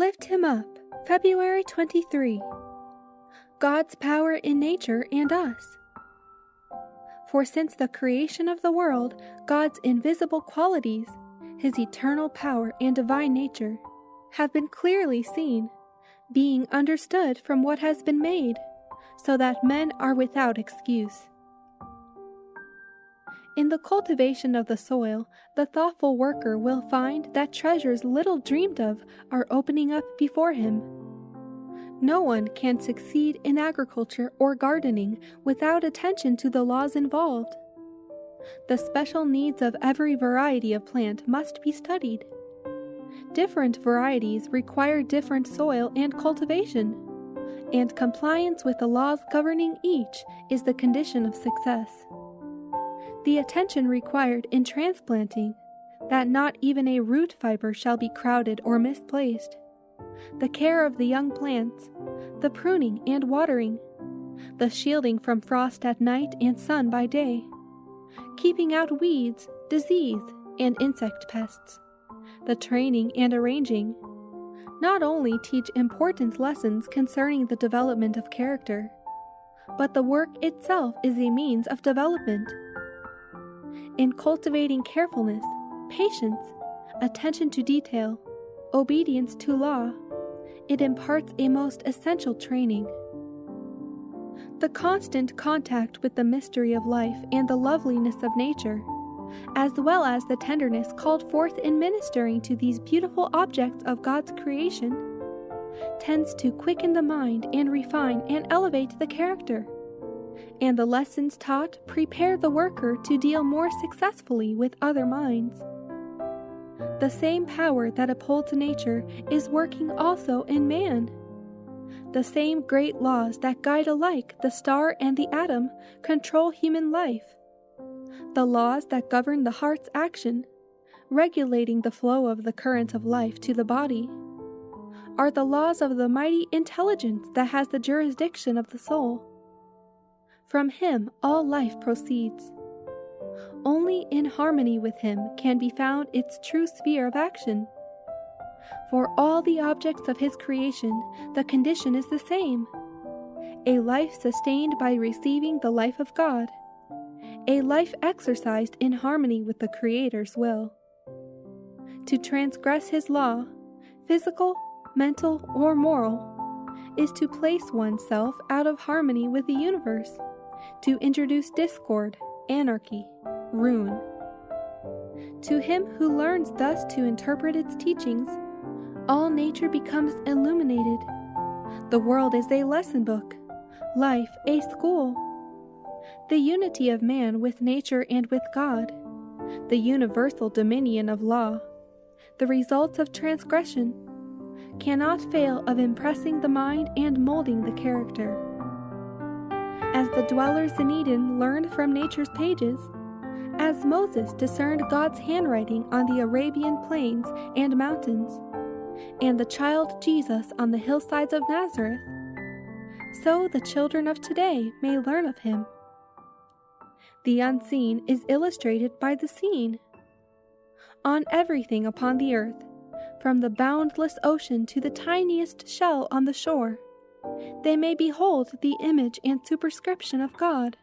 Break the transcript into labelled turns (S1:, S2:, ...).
S1: Lift him up, February 23. God's power in nature and us. For since the creation of the world, God's invisible qualities, his eternal power and divine nature, have been clearly seen, being understood from what has been made, so that men are without excuse. In the cultivation of the soil, the thoughtful worker will find that treasures little dreamed of are opening up before him. No one can succeed in agriculture or gardening without attention to the laws involved. The special needs of every variety of plant must be studied. Different varieties require different soil and cultivation, and compliance with the laws governing each is the condition of success. The attention required in transplanting, that not even a root fiber shall be crowded or misplaced. The care of the young plants, the pruning and watering, the shielding from frost at night and sun by day, keeping out weeds, disease, and insect pests, the training and arranging, not only teach important lessons concerning the development of character, but the work itself is a means of development. In cultivating carefulness, patience, attention to detail, obedience to law, it imparts a most essential training. The constant contact with the mystery of life and the loveliness of nature, as well as the tenderness called forth in ministering to these beautiful objects of God's creation, tends to quicken the mind and refine and elevate the character. And the lessons taught prepare the worker to deal more successfully with other minds. The same power that upholds nature is working also in man. The same great laws that guide alike the star and the atom control human life. The laws that govern the heart's action, regulating the flow of the current of life to the body, are the laws of the mighty intelligence that has the jurisdiction of the soul. From him all life proceeds. Only in harmony with him can be found its true sphere of action. For all the objects of his creation, the condition is the same: a life sustained by receiving the life of God, a life exercised in harmony with the Creator's will. To transgress his law, physical, mental, or moral, is to place oneself out of harmony with the universe, to introduce discord, anarchy, ruin. To him who learns thus to interpret its teachings, all nature becomes illuminated. The world is a lesson book, life a school. The unity of man with nature and with God, the universal dominion of law, the results of transgression, cannot fail of impressing the mind and molding the character. As the dwellers in Eden learned from nature's pages, as Moses discerned God's handwriting on the Arabian plains and mountains, and the child Jesus on the hillsides of Nazareth, so the children of today may learn of him. The unseen is illustrated by the seen. On everything upon the earth, from the boundless ocean to the tiniest shell on the shore, they may behold the image and superscription of God.